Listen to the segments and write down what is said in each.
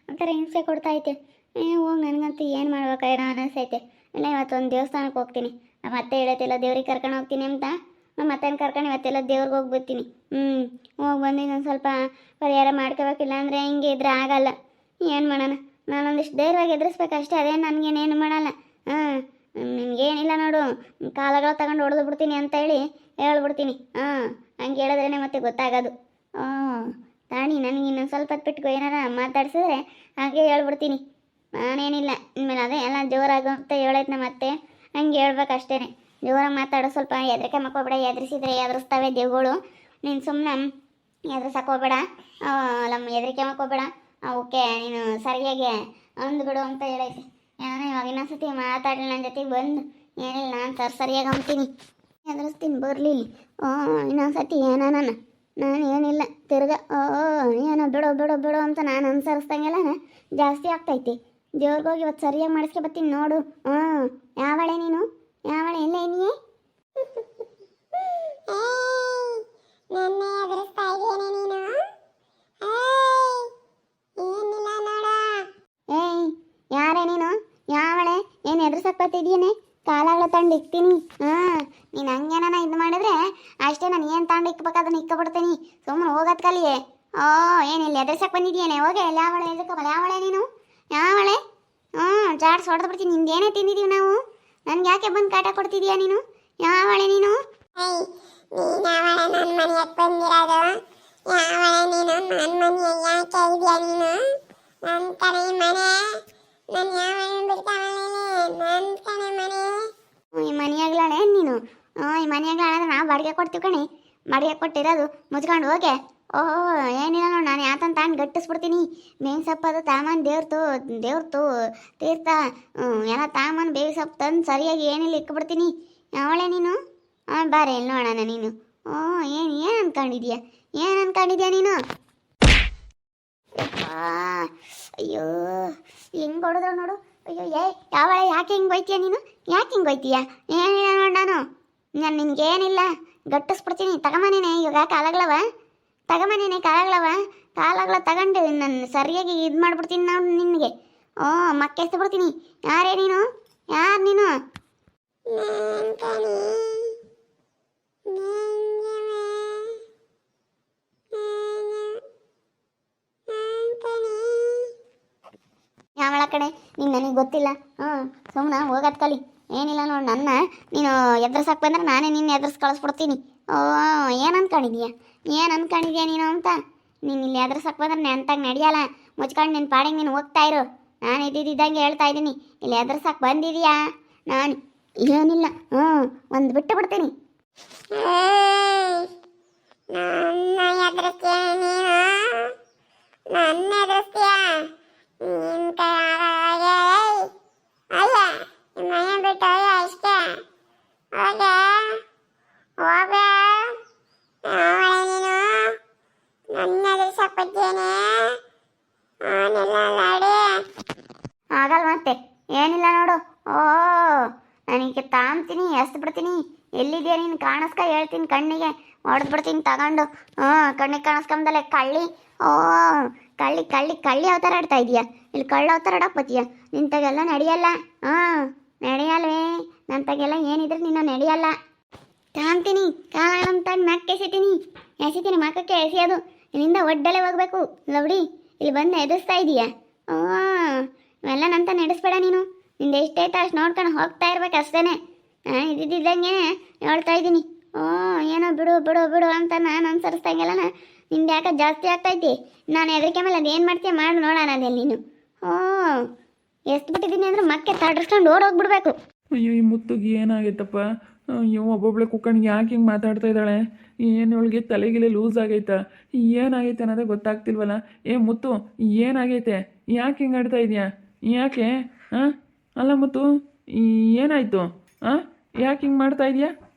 ಒಂಥರ ಹಿಂಸೆ ಕೊಡ್ತೈತೆ. ಹೋಗಿ ನನಗಂತೂ ಏನು ಮಾಡ್ಬೇಕಾಯ್ರೋ ಅನ್ನಿಸ್ತೈತೆ. ಇಲ್ಲ ಇವತ್ತೊಂದು ದೇವಸ್ಥಾನಕ್ಕೆ ಹೋಗ್ತೀನಿ. ನಮ್ಮ ಅತ್ತೆ ಹೇಳತ್ತಿಲ್ಲ ದೇವ್ರಿಗೆ ಕರ್ಕೊಂಡು ಹೋಗ್ತೀನಿ ಅಂತ. ನಮ್ಮ ಅತ್ತೆನ ಕರ್ಕೊಂಡು ಇವತ್ತೆಲ್ಲ ದೇವ್ರಿಗೆ ಹೋಗಿ ಬರ್ತೀನಿ. ಹೋಗಿ ಬಂದು ಇನ್ನೊಂದು ಸ್ವಲ್ಪ ಪರಿಹಾರ ಮಾಡ್ಕೋಬೇಕಿಲ್ಲ ಅಂದರೆ ಹಿಂಗೆ ಇದ್ರೆ ಆಗಲ್ಲ. ಏನು ಮಾಡೋಣ, ನಾನೊಂದಿಷ್ಟು ಧೈರ್ಯವಾಗಿ ಎದುರಿಸ್ಬೇಕು ಅಷ್ಟೇ. ಅದೇನು ನನಗೇನೇನು ಮಾಡಲ್ಲ. ನಿನಗೇನಿಲ್ಲ ನೋಡು, ಕಾಲಗಳು ತಗೊಂಡು ಹೊಡೆದು ಬಿಡ್ತೀನಿ ಅಂತ ಹೇಳಿ ಹೇಳ್ಬಿಡ್ತೀನಿ. ಹಂಗೆ ಹೇಳಿದ್ರೇ ಮತ್ತೆ ಗೊತ್ತಾಗೋದು. ತಾಣಿ ನನಗೆ ಇನ್ನೊಂದು ಸ್ವಲ್ಪ ಹೊತ್ತು ಬಿಟ್ಟು ಏನಾರ ಮಾತಾಡ್ಸಿದ್ರೆ ಹಾಗೆ ಹೇಳ್ಬಿಡ್ತೀನಿ. ನಾನೇನಿಲ್ಲ ಇನ್ಮೇಲೆ ಅದೇ ಎಲ್ಲ ಜೋರಾಗು ಅಂತ ಹೇಳೈತೆ ನಮ್ಮ ಅತ್ತೆ. ಹಂಗೆ ಹೇಳ್ಬೇಕು ಅಷ್ಟೇ. ಜೋರಾಗಿ ಮಾತಾಡೋ, ಸ್ವಲ್ಪ ಹೆದರಿಕೆ ಮಕ್ಕೋಬೇಡ. ಎದುರಿಸಿದ್ರೆ ಎದುರಿಸ್ತವೆ ದೇವ್ಗಳು. ನೀನು ಸುಮ್ಮನೆ ಎದುರಿಸೋಕೋಬೇಡ, ನಮ್ಮ ಹೆದರಿಕೆ ಮಕ್ಕೋಬೇಡ. ಓಕೆ, ನೀನು ಸರಿಯಾಗಿ ಅಂದ್ಬಿಡು ಅಂತ ಹೇಳೈತೆ. ನಾನು ಇವಾಗ ಇನ್ನೊಂದ್ಸತಿ ಮಾತಾಡಲಿ ನನ್ನ ಜೊತೆಗೆ ಬಂದು. ಏನಿಲ್ಲ, ನಾನು ಸರಿಯಾಗಿ ಅಂತೀನಿ, ಎದುರಿಸ್ತೀನಿ, ಬರಲಿಲ್ಲ. ಇನ್ನೊಂದ್ಸತಿ ನಾನು ಏನಿಲ್ಲ ತಿರ್ಗ ಏನೋ ಬಿಡೋ ಬಿಡೋ ಬಿಡೋ ಅಂತ ನಾನು ಅನುಸರಿಸ್ದಂಗೆಲ್ಲ ಜಾಸ್ತಿ ಆಗ್ತೈತಿ. ದೇವ್ರಿಗೆ ಹೋಗಿ ಇವತ್ತು ಸರಿಯಾಗಿ ಮಾಡಿಸ್ಕೆ ಬರ್ತೀನಿ ನೋಡು. ಯಾವಳೆ ನೀನು? ಯಾವಳೆ? ಎಲ್ಲ ಏನಿಯೇ? ಏಯ್, ಯಾರೇ ನೀನು? ಯಾವಳೆ? ಏನು ಎದುರ್ಸಕ್ಕೆ ಬರ್ತಿದ್ದೀಯೇನೆ? ಕಾಲಾಗಳ ತಂಡು ಇಕ್ತೀನಿ. ನೀನು ಹಂಗೇನ ಇದು ಮಾಡಿದ್ರೆ ಅಷ್ಟೇ. ನಾನು ಏನು ತಂಡು ಇಕ್ಬೇಕು ಅದನ್ನು ಇಕ್ಕಬಿಡ್ತೀನಿ. ಸುಮ್ಮನೆ ಹೋಗೋದು ಕಲಿಯೇ. ಏನಿಲ್ಲ, ಎದುರ್ಸಕ್ಕೆ ಬಂದಿದ್ದೀಯೇನೆ? ಹೋಗೆ. ಯಾವಳೆ? ಎದುರ್ಕಬಲ್ಲ. ಯಾವಳೆ ನೀನು? ಯಾವಳೆ? ಜಾಡ್ಸ್ ಹೊಡೆದು ಬಿಡ್ತೀನಿ. ನಿಮ್ದು ಏನೇ ತಿಂದಿದ್ದೀವಿ ನಾವು. ನನ್ಗೆ ಯಾಕೆ ಬಂದು ಕಾಟ ಕೊಡ್ತಿದ್ದೀಯಾ ನೀನು? ಯಾವಳೆ ನೀನು? ಈ ಮನೆಯಾಗ್ಲಾಳೆ ನೀನು? ಈ ಮನೆಯಾಗ್ಲಾಳೆ ಅಂದ್ರೆ ನಾವು ಬಾಡಿಗೆ ಕೊಡ್ತೀವಿ ಕಣಿ. ಬಾಡಿಗೆ ಕೊಟ್ಟಿರೋದು ಮುಚ್ಕೊಂಡು ಹೋಗೆ. ಏನಿಲ್ಲ ನೋಡಿ, ನಾನು ಯಾತಂತ ತಾಂಡು ಗಟ್ಟಿಸ್ಬಿಡ್ತೀನಿ. ಬೇವಿನ ಸೊಪ್ಪು ಅದು ತಾಮನ್ ದೇವ್ರತು ತೀರ್ಥ ಎಲ್ಲ ತಾಮನ್ ಬೇವಿನ ಸೊಪ್ಪು ತಂದು ಸರಿಯಾಗಿ ಏನಿಲ್ಲ ಇಕ್ಬಿಡ್ತೀನಿ. ಅವಳೆ ನೀನು? ಬಾರೆ ಇಲ್ಲಿ ನೋಡೋಣ ನೀನು. ಏನು ಅನ್ಕೊಂಡಿದ್ಯಾ? ಏನು ಅನ್ಕೊಂಡಿದ್ಯಾ ನೀನು? ಅಯ್ಯೋ, ಹೆಂಗೆ ಹೊಡೆದ್ರು ನೋಡು. ಅಯ್ಯೋ, ಯಾವಳೆ? ಯಾಕೆ ಹಿಂಗೆ ಹೋಯ್ತೀಯ ನೀನು? ಯಾಕೆ ಹಿಂಗೆ ಹೋಯ್ತೀಯ? ಏನಿಲ್ಲ ನೋಡಿ, ನಾನು ನಿನ್ಗೇನಿಲ್ಲ ಗಟ್ಟಿಸ್ಬಿಡ್ತೀನಿ. ತಗೊಂಬನೇನೆ ಇವಾಗ ಕಾಲಾಗ್ಲವ. ತಗೊಂಬನೇನೆ ಕಾಲಾಗ್ಲ ತಗೊಂಡು ನಾನು ಸರಿಯಾಗಿ ಇದು ಮಾಡ್ಬಿಡ್ತೀನಿ ನಾವು ನಿನಗೆ. ಮಕ್ಕೆ ಎಸ್ಬಿಡ್ತೀನಿ. ಯಾರೇ ನೀನು? ಯಾರು ನೀನು? ಯಾವಳ ಕಡೆ ನೀನು? ನನಗೆ ಗೊತ್ತಿಲ್ಲ. ಸುಮ್ಮನೆ ಹೋಗೋದು ಕಲಿ. ಏನಿಲ್ಲ ನೋಡಿ, ನನ್ನ ನೀನು ಎದುರ್ಸಕ್ಕೆ ಬಂದ್ರೆ ನಾನೇ ನಿನ್ನ ಎದುರ್ಸಿ ಕಳಿಸ್ಬಿಡ್ತೀನಿ. ಏನು ಅನ್ಕೊಂಡಿದ್ಯಾ ನೀನು ಅಂತ? ನೀನು ಇಲ್ಲಿ ಎದುರ್ಸಕ್ಕೆ ಬಂದ್ರೆ ನೆಂತಾಗ ನಡೆಯಲ್ಲ. ಮುಚ್ಕೊಂಡು ನಿನ್ನ ಪಾಡಿಗೆ ನೀನು ಹೋಗ್ತಾ ಇರು. ನಾನು ಇದ್ದಿದ್ದಂಗೆ ಹೇಳ್ತಾ ಇದ್ದೀನಿ. ಇಲ್ಲಿ ಎದುರ್ಸಕ್ಕೆ ಬಂದಿದೀಯಾ? ನಾನು ಏನಿಲ್ಲ, ಒಂದು ಬಿಟ್ಟು ಬಿಡ್ತೀನಿ. ಆಗಲ್ಲ ಮತ್ತೆ. ಏನಿಲ್ಲ ನೋಡು. ನನಗೆ ತಾಂತೀನಿ, ಎಸ್ದು ಬಿಡ್ತೀನಿ. ಎಲ್ಲಿದೆಯಾ ನೀನು? ಕಾಣಿಸ್ಕ, ಹೇಳ್ತೀನಿ. ಕಣ್ಣಿಗೆ ಹೊಡೆದು ಬಿಡ್ತೀನಿ ತಗೊಂಡು. ಕಣ್ಣಿಗೆ ಕಾಣಿಸ್ಕೊಂಬದಲ್ಲೇ ಕಳ್ಳಿ. ಕಳ್ಳಿ ಕಳ್ಳಿ ಕಳ್ಳಿ ಅವತಾರ ಆಡ್ತಾ ಇದೀಯಾ? ಇಲ್ಲಿ ಕಳ್ಳ ಅವತಾರ ಆಡಕ್ಕೆ ಬತ್ತೀಯ? ನಿಂತಾಗೆಲ್ಲ ನಡೆಯಲ್ಲ. ನಡೆಯಲ್ವೇ? ನಂತಾಗೆಲ್ಲ ಏನಿದ್ರೆ ನಿನ್ನ ನಡೆಯಲ್ಲ. ತಾಂತೀನಿ, ಕಾಲಂತ ಮ್ಯಾಕೆ ಎಸಿತೀನಿ ಮಕ್ಕಕ್ಕೆ ಎಸೆಯೋದು. ಇಲ್ಲಿಂದ ಒಡ್ಡಲೆ ಹೋಗ್ಬೇಕು. ಲವಡಿ, ಇಲ್ಲಿ ಬಂದು ಎದುರಿಸ್ತಾ ಇದೀಯಾ? ಇವೆಲ್ಲ ನಂತ ನಡೆಸ್ಬೇಡ ನೀನು. ನಿಂದ ಎಷ್ಟೈತೆ ಅಷ್ಟು ನೋಡ್ಕೊಂಡು ಹೋಗ್ತಾ ಇರ್ಬೇಕು ಅಷ್ಟೇ. ನಾನು ಇದ್ದಿದ್ದಂಗೆ ಹೇಳ್ತಾ ಇದ್ದೀನಿ. ಏನೋ ಬಿಡು ಬಿಡು ಬಿಡು ಅಂತ ನಾನು ಅನುಸರಿಸ್ದಂಗೆಲ್ಲ ನಿಂದು ಯಾಕೆ ಜಾಸ್ತಿ ಆಗ್ತೈತಿ. ನಾನು ಹೆದರಿಕೆ ಮೇಲೆ ಅದೇನು ಮಾಡ್ತೀಯ ಮಾಡಿ ನೋಡೋಣ ಅದಲ್ಲಿ ನೀನು. ಎಷ್ಟು ಬಿಟ್ಟಿದ್ದೀನಿ ಅಂದ್ರೆ ಮತ್ತೆ ತಡ್ರಿಸ್ಕೊಂಡು ಓಡೋಗ್ಬಿಡ್ಬೇಕು. ಅಯ್ಯೋ, ಈ ಮುತ್ತುಗೆ ಏನಾಗೈತಪ್ಪ? ಅಯ್ಯೋ, ಒಬ್ಬೊಬ್ಳೆ ಕುಕ್ಕಣಿಗೆ ಯಾಕೆ ಹಿಂಗೆ ಮಾತಾಡ್ತಾ ಇದ್ದಾಳೆ? ಏನು ಇವಳಿಗೆ ತಲೆಗಿಲೆ ಲೂಸ್ ಆಗೈತಾ? ಏನಾಗೈತೆ ಅನ್ನೋದೇ ಗೊತ್ತಾಗ್ತಿಲ್ವಲ್ಲ. ಮುತ್ತು, ಏನಾಗೈತೆ? ಯಾಕೆ ಹಿಂಗೆ ಆಡ್ತಾ ಇದೆಯಾ? ಯಾಕೆ? ಅಲ್ಲ ಮುತ್ತು, ಏನಾಯಿತು? ಯಾಕೆ ಹಿಂಗೆ ಮಾಡ್ತಾ ಇದೆಯಾ?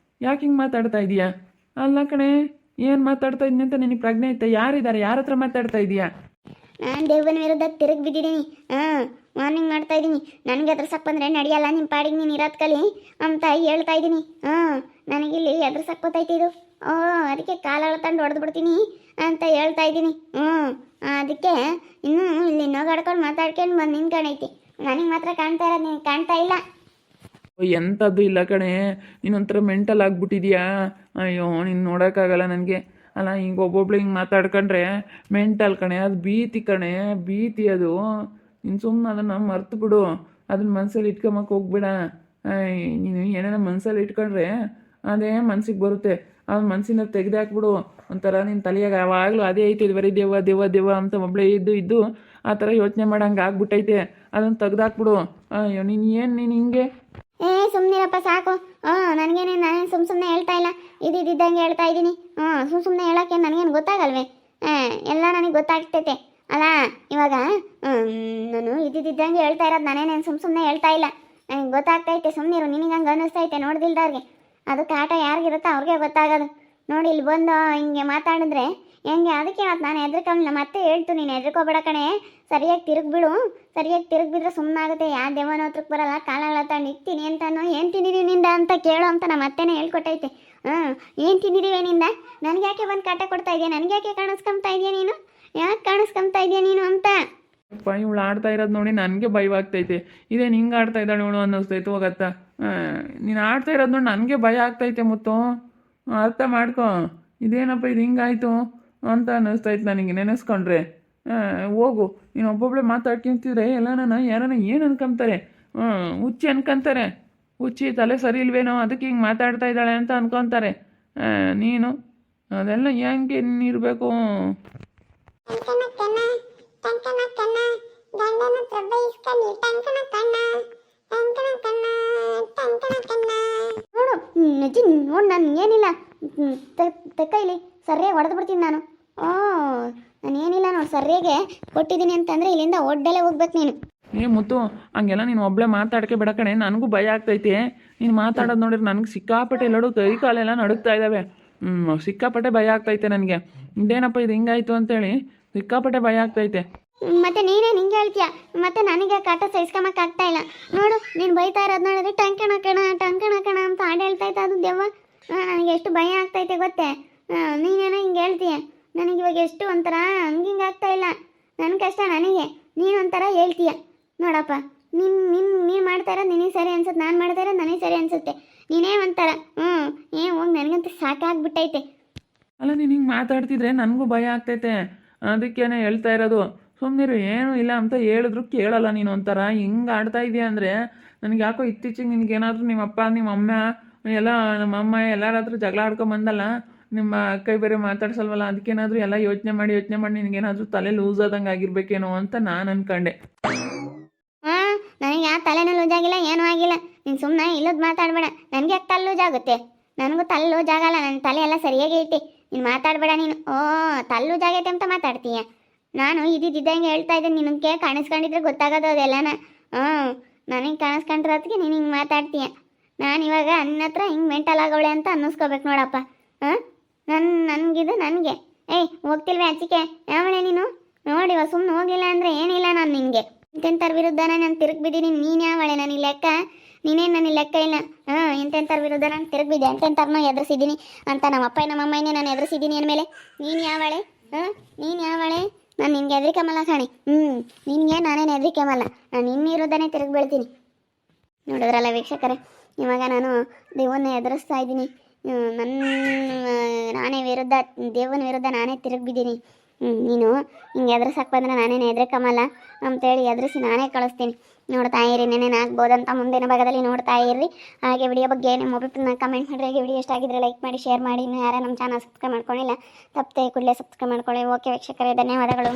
ಯಾಕೆ ಹಿಂಗೆ ಮಾತಾಡ್ತಾ ಇದೆಯಾ? ಅಲ್ಲ ಕಣೆ, ಏನು ಮಾತಾಡ್ತಾ ಇದ್ದೀನಿ ಅಂತ ನಿನಗೆ ಪ್ರಜ್ಞೆ ಐತೆ? ಯಾರಿದ್ದಾರೆ? ಯಾರ ಹತ್ರ ಮಾತಾಡ್ತಾ ಇದೆಯಾ? ನಾನು ದೇವನ ವಿರುದ್ಧ ತಿರುಗಿ ಬಿದ್ದಿದ್ದೀನಿ. ಮಾರ್ನಿಂಗ್ ಮಾಡ್ತಾ ಇದ್ದೀನಿ. ನನಗೆ ಎದುರ್ಸಕ್ಕೆ ಬಂದರೆ ನಡೆಯಲ್ಲ, ನಿಮ್ಮ ಪಾಡಿಗೆ ನೀನು ಇರೋದು ಕಲಿ ಅಂತ ಹೇಳ್ತಾ ಇದ್ದೀನಿ. ನನಗಿಲ್ಲಿ ಎದುರ್ಸಕ್ಕೆ ಗೊತ್ತೈತಿ ಇದು. ಓ ಅದಕ್ಕೆ ಕಾಲಾಳ ತಂಡು ಹೊಡೆದು ಬಿಡ್ತೀನಿ ಅಂತ ಹೇಳ್ತಾ ಇದ್ದೀನಿ. ಅದಕ್ಕೆ ಇನ್ನೂ ಇಲ್ಲಿ ನೋಗಾಡ್ಕೊಂಡು ಮಾತಾಡ್ಕೊಂಡು ಬಂದು ನಿಂತ್ಕೊಂಡೈತಿ. ನನಗೆ ಮಾತ್ರ ಕಾಣ್ತಾ ಇರೋದು, ನೀನು ಕಾಣ್ತಾ ಇಲ್ಲ. ಎಂಥದ್ದು ಇಲ್ಲ ಕಣೆ, ನೀನೊಂಥರ ಮೆಂಟಲ್ ಆಗ್ಬಿಟ್ಟಿದ್ಯಾ. ಅಯ್ಯೋ ನೀನು ನೋಡೋಕ್ಕಾಗಲ್ಲ ನನಗೆ. ಅಲ್ಲ ಹಿಂಗೆ ಒಬ್ಬೊಬ್ಳು ಹಿಂಗೆ ಮಾತಾಡ್ಕೊಂಡ್ರೆ ಮೆಂಟಲ್ ಕಣೆ, ಅದು ಭೀತಿ ಕಣೆ, ಭೀತಿ ಅದು. ನೀನು ಸುಮ್ಮನೆ ಅದನ್ನು ಮರ್ತು ಬಿಡು, ಅದನ್ನ ಮನಸ್ಸಲ್ಲಿ ಇಟ್ಕೊಂಬಕ್ಕೆ ಹೋಗ್ಬೇಡ. ನೀನು ಏನೇನೋ ಮನಸ್ಸಲ್ಲಿ ಇಟ್ಕೊಂಡ್ರೆ ಅದೇ ಮನ್ಸಿಗೆ ಬರುತ್ತೆ. ಅವ್ನ ಮನಸ್ಸಿನ ತೆಗೆದು ಹಾಕ್ಬಿಡು. ಒಂಥರ ನಿನ್ನ ತಲೆಯಾಗ ಯಾವಾಗಲೂ ಅದೇ ಐತೆ, ಇದು ಬರೀ ದೆವ್ವ ದೆವ್ವ ದೆವ್ವ ಅಂತ ಒಬ್ಬಳೇ ಇದ್ದು ಆ ಥರ ಯೋಚನೆ ಮಾಡೋಂಗೆ ಆಗ್ಬಿಟ್ಟೈತೆ. ಅದನ್ನು ತೆಗ್ದಾಕ್ಬಿಡು. ಅಯ್ಯೋ ನೀನು ಹಿಂಗೆ ಸುಮ್ಮನಿರಪ್ಪ ಸಾಕು. ನನಗೇನೆ ನಾನೇನು ಸುಮ್ಮನೆ ಹೇಳ್ತಾ ಇಲ್ಲ, ಇದ್ದಂಗೆ ಹೇಳ್ತಾ ಇದ್ದೀನಿ. ಸುಮ್ಮನೆ ಹೇಳೋಕ್ಕೆ ನನಗೇನು ಗೊತ್ತಾಗಲ್ವೇ? ಎಲ್ಲ ನನಗೆ ಗೊತ್ತಾಗ್ತೈತೆ ಅಲ್ಲ. ಇವಾಗ ನಾನು ಇದ್ದಂಗೆ ಹೇಳ್ತಾ ಇರೋದು, ನಾನೇನೇನು ಸುಮ್ಮನೆ ಹೇಳ್ತಾ ಇಲ್ಲ, ನನಗೆ ಗೊತ್ತಾಗ್ತೈತೆ. ಸುಮ್ಮನಿರು, ನಿನಗೆ ಹಂಗೆ ಅನ್ನಿಸ್ತೈತೆ ನೋಡ್ದಿಲ್ದವ್ರಿಗೆ. ಅದು ಕಾಟ ಯಾರಿಗಿರುತ್ತೋ ಅವ್ರಿಗೆ ಗೊತ್ತಾಗೋದು. ನೋಡಿ ಇಲ್ಲಿ ಬಂದು ಹಿಂಗೆ ಮಾತಾಡಿದ್ರೆ ಹೆಂಗೆ? ಅದಕ್ಕೆ ಇವತ್ತು ನಾನು ಹೆದರ್ಕಂಬ್ಲ ಮತ್ತೆ ಹೇಳ್ತು, ನೀನು ಹೆದರ್ಕೋಬೇಡ ಕಣೆ, ಸರಿಯಾಗಿ ತಿರುಗಿಬಿಡು. ಸರಿಯಾಗಿ ತಿರುಗಿಬಿಟ್ರೆ ಸುಮ್ಮನಾಗುತ್ತೆ. ಯಾವ ದೇವನ ಹತ್ರಕ್ಕೆ ಬರಲ್ಲ, ಕಾಲ ತಗೊಂಡು ಇಕ್ತೀನಿ ಅಂತಾನು. ಏನು ತಿಂದಿದ್ದೀವಿ ನಿಂದ ಅಂತ ಕೇಳು ಅಂತ ನಮ್ಮ ಅತ್ತೆನೇ ಹೇಳ್ಕೊಟ್ಟೈತೆ. ಏನು ತಿಂದಿದ್ದೀವಿ ನಿಂದ? ನನಗೆ ಯಾಕೆ ಬಂದು ಕಾಟ ಕೊಡ್ತಾ ಇದೆಯಾ? ನನಗೆ ಯಾಕೆ ಕಾಣಿಸ್ಕೊಂಬ್ತಾ ಇದೆಯಾ ನೀನು? ಯಾಕೆ ಕಾಣಿಸ್ಕೊಂಬ್ತಾ ಇದೆಯಾ ನೀನು ಅಂತ ಇವಳು ಆಡ್ತಾ ಇರೋದು ನೋಡಿ ನನಗೆ ಭಯವಾಗ್ತೈತೆ. ಇದೇನು ಹಿಂಗೆ ಆಡ್ತಾ ಇದ್ದಾಳೆ ಇವಳು ಅನ್ನಿಸ್ತೈತೆ. ಹೋಗತ್ತಾ, ನೀನು ಆಡ್ತಾ ಇರೋದು ನೋಡಿ ನನಗೆ ಭಯ ಆಗ್ತೈತೆ. ಮುತ್ತು ಅರ್ಥ ಮಾಡ್ಕೊ, ಇದೇನಪ್ಪ ಇದು ಹಿಂಗಾಯ್ತು ಅಂತ ಅನ್ನಿಸ್ತೈತೆ ನನಗೆ ನೆನೆಸ್ಕೊಂಡ್ರೆ. ಹೋಗು, ನೀನು ಒಬ್ಬೊಬ್ಬಳೆ ಮಾತಾಡ್ಕೊಂತಿದ್ರೆ ಎಲ್ಲನ ಯಾರನ್ನ ಏನು ಅನ್ಕೊಂತಾರೆ, ಹುಚ್ಚಿ ಅನ್ಕೊಂತಾರೆ. ಹುಚ್ಚಿ ತಲೆ ಸರಿ ಇಲ್ವೇನೋ ಅದಕ್ಕೆ ಹಿಂಗೆ ಮಾತಾಡ್ತಾ ಇದ್ದಾಳೆ ಅಂತ ಅನ್ಕೊತಾರೆ. ನೀನು ಅದೆಲ್ಲ ಹೆಂಗೆ ಇರಬೇಕು? ನೋಡು ನಾನು ಏನಿಲ್ಲ, ತೆಕ್ಕೈಲಿ ಸರಿಯಾಗಿ ಹೊಡೆದು ಬಿಡ್ತೀನಿ ನಾನು. ನಾನು ಏನಿಲ್ಲ ನೋಡಿ, ಸರಿಯಾಗೆ ಕೊಟ್ಟಿದ್ದೀನಿ ಅಂತಂದರೆ ಇಲ್ಲಿಂದ ಒಡ್ಡಲ್ಲೇ ಹೋಗ್ಬೇಕು ನೀನು. ಮುತ್ತು ಹಂಗೆಲ್ಲ ನೀನು ಒಬ್ಬಳೆ ಮಾತಾಡಕ್ಕೆ ಬೇಡ ಕಣೆ, ನನಗೂ ಭಯ ಆಗ್ತೈತೆ. ನೀನು ಮಾತಾಡೋದು ನೋಡಿದ್ರೆ ನನಗೆ ಸಿಕ್ಕಾಪಟ್ಟೆ ಎಲ್ಲರೂ ಕೈ ಕಾಲೆಲ್ಲ ನಡುಗ್ತಾ ಇದ್ದಾವೆ. ಸಿಕ್ಕಾಪಟ್ಟೆ ಭಯ ಆಗ್ತೈತೆ ನನಗೆ. ಇದೇನಪ್ಪ ಇದು ಹಿಂಗಾಯ್ತು ಅಂತೇಳಿ ಸಿಕ್ಕಾಪಟ್ಟೆ ಭಯ ಆಗ್ತೈತೆ. ಮತ್ತೆ ನೀನೇ ಹಿಂಗೆ ಹೇಳ್ತೀಯ, ಮತ್ತೆ ನನಗೆ ಕಾಟ ಸಹಿಸ್ಕೊಂಬಕ್ಕೆ ಆಗ್ತಾ ಇಲ್ಲ. ನೋಡು ನೀನು ಬೈತಾ ಇರೋದು ನೋಡಿದ್ರೆ ಟಂಕಣ ಕಣ ಅಂತ ಹಾಡು ಹೇಳ್ತೈತೆ ಅದು ದೆವ್ವ. ನನಗೆ ಎಷ್ಟು ಭಯ ಆಗ್ತೈತೆ ಗೊತ್ತೇ? ನೀನೇನೋ ಹಿಂಗೆ ಹೇಳ್ತೀಯ, ನನಗೆ ಇವಾಗ ಎಷ್ಟು ಒಂಥರ ಹಂಗಿಂಗೆ ಆಗ್ತಾ ಇಲ್ಲ. ನನ್ನ ಕಷ್ಟ ನನಗೆ, ನೀನು ಒಂಥರ ಹೇಳ್ತೀಯ. ನೋಡಪ್ಪ, ನೀನು ಮಾಡ್ತಾ ಇರೋದು ನಿನಗೆ ಸರಿ ಅನ್ಸುತ್ತೆ, ನಾನು ಮಾಡ್ತಾ ಇರೋದು ನನಗೆ ಸರಿ ಅನ್ಸುತ್ತೆ. ನೀನೇ ಒಂಥರ ಹೋಗಿ ನನಗಂತೂ ಸಾಕಾಗ್ಬಿಟ್ಟೈತೆ. ಅಲ್ಲ ನೀನು ಹಿಂಗೆ ಮಾತಾಡ್ತಿದ್ರೆ ನನಗೂ ಭಯ ಆಗ್ತೈತೆ, ಅದಕ್ಕೇನೆ ಹೇಳ್ತಾ ಇರೋದು. ಸುಮ್ಮನಿರು, ಏನೂ ಇಲ್ಲ ಅಂತ ಹೇಳಿದ್ರು ಕೇಳಲ್ಲ ನೀನು. ಒಂಥರ ಹಿಂಗೆ ಆಡ್ತಾ ಇದೆಯಾ ಅಂದರೆ ನನಗೆ ಯಾಕೋ ಇತ್ತೀಚೆಗೆ ನಿನಗೇನಾದರೂ ನಿಮ್ಮಪ್ಪ ನಿಮ್ಮಮ್ಮ ಎಲ್ಲ ನಮ್ಮಮ್ಮ ಎಲ್ಲರ ಹತ್ರ ಜಗಳ ಆಡ್ಕೊಂಬಂದಲ್ಲ, ನಿಮ್ಮ ಅಕ್ಕ ಬೇರೆ ಮಾತಾಡ್ಸಲ್ವಲ್ಲ, ಅದಕ್ಕೇನಾದರೂ ಎಲ್ಲ ಯೋಚನೆ ಮಾಡಿ ನಿನಗೇನಾದರೂ ತಲೆ ಲೂಸ್ ಆದಂಗೆ ಆಗಿರ್ಬೇಕೇನೋ ಅಂತ ನಾನು ಅಂದ್ಕೊಂಡೆ. ನನಗೆ ಆ ತಲೆನೂ ಲೂಸ್ ಆಗಿಲ್ಲ, ಏನೂ ಆಗಿಲ್ಲ. ನೀನು ಸುಮ್ಮನೆ ಇಲ್ಲದ ಮಾತಾಡಬೇಡ. ನನಗೆ ಯಾಕೆ ತಲೆ ಲೂಸ್ ಆಗುತ್ತೆ? ನನಗೂ ತಲೆ ಲೂಸ್ ಆಗಲ್ಲ, ನನ್ನ ತಲೆ ಎಲ್ಲ ಸರಿಯಾಗಿ ಐತಿ. ನೀನು ಮಾತಾಡಬೇಡ ನೀನು. ತಲೆ ಲೂಸ್ ಆಗೈತೆ ಅಂತ ಮಾತಾಡ್ತೀಯ? ನಾನು ಇದ್ದಂಗೆ ಹೇಳ್ತಾ ಇದ್ದೀನಿ, ನಿನಗೆ ಕಾಣಿಸ್ಕೊಂಡಿದ್ರೆ ಗೊತ್ತಾಗೋದು ಅದೆಲ್ಲನ. ನನಗೆ ಕಾಣಿಸ್ಕೊಂಡಿರೋದಕ್ಕೆ ನೀನು ಹಿಂಗೆ ಮಾತಾಡ್ತೀಯ. ನಾನು ಇವಾಗ ನನ್ನ ಹತ್ರ ಹಿಂಗೆ ಮೆಂಟಲ್ ಆಗೋಳೆ ಅಂತ ಅನ್ನಿಸ್ಕೋಬೇಕು ನೋಡಪ್ಪ. ನನಗಿದು ನನಗೆ ಹೋಗ್ತಿಲ್ವೇ ಆಚಿಕೆ? ಯಾವಳೆ ನೀನು? ನೋಡಿವ ಸುಮ್ಮನೆ ಹೋಗಲಿಲ್ಲ ಅಂದರೆ ಏನಿಲ್ಲ ನಾನು ನಿನಗೆ. ಇಂತೆಂಥರ ವಿರುದ್ಧನ ನಾನು ತಿರುಗಿಬಿದ್ದೀನಿ. ನೀನು ಯಾವಳೆ? ನನಗೆ ಲೆಕ್ಕ ನೀನೇನು ನನಗೆ ಲೆಕ್ಕ ಇಲ್ಲ. ಇಂತೆಂಥರ ವಿರುದ್ಧ ನಾನು ತಿರುಗಿಬಿದ್ದೆ, ಎಂತೆಂಥರನ್ನೋ ಎದುರಿಸಿದ್ದೀನಿ ಅಂತ ನಮ್ಮಪ್ಪ ನಮ್ಮಮ್ಮನೇ ನಾನು ಎದುರಿಸಿದ್ದೀನಿ ಅಂದಮೇಲೆ ನೀನು ಯಾವಳೆ? ನೀನು ಯಾವಳೆ? ನಾನು ನಿನ್ಗೆ ಹೆದರಿಕೆಮಲ್ಲ ಕಾಣಿ. ನಿನಗೆ ನಾನೇನು ಹೆದರಿಕೆಮಲ್ಲ, ನಾನು ನಿನ್ನ ವಿರುದ್ಧನೇ ತಿರುಗಿ ಬೀಳ್ತೀನಿ. ನೋಡಿದ್ರಲ್ಲ ವೀಕ್ಷಕರೇ, ಇವಾಗ ನಾನು ದೇವನ್ನ ಎದುರಿಸ್ತಾ ಇದ್ದೀನಿ. ನಾನೇ ವಿರುದ್ಧ, ದೇವನ ವಿರುದ್ಧ ನಾನೇ ತಿರುಗಿ ಬಿದ್ದೀನಿ. ನೀನು ಹಿಂಗೆ ಎದುರಿಸಕ್ಕೆ ಬಂದರೆ ನಾನೇನು ಹೆದರಿಕೆಮಲ್ಲ ಅಂತೇಳಿ ಎದುರಿಸಿ ನಾನೇ ಕಳಿಸ್ತೀನಿ. ನೋಡ್ತಾ ಇರಿ, ನೆನೇನು ಆಗ್ಬೋದಂತ ಮುಂದಿನ ಭಾಗದಲ್ಲಿ ನೋಡ್ತಾ ಇರ್ರಿ. ಹಾಗೆ ವಿಡಿಯೋ ಬಗ್ಗೆ ನಿಮ್ಮ ಒಬ್ಬರನ್ನ ಕಮೆಂಟ್ ಮಾಡಿರಿ. ಹಾಗೆ ವಿಡಿಯೋ ಇಷ್ಟ ಆಗಿದ್ರೆ ಲೈಕ್ ಮಾಡಿ, ಶೇರ್ ಮಾಡಿ. ಇನ್ನೂ ಯಾರು ನಮ್ಮ ಚಾನಲ್ ಸಬ್ಸ್ಕ್ರೈಬ್ ಮಾಡ್ಕೊಳ್ಳಿಲ್ಲ ತಪ್ಪದೆ ಕೂಡಲೇ ಸಬ್ಸ್ಕ್ರೈಬ್ ಮಾಡ್ಕೊಳ್ಳಿ. ಓಕೆ ವೀಕ್ಷಕರೇ, ಧನ್ಯವಾದಗಳು.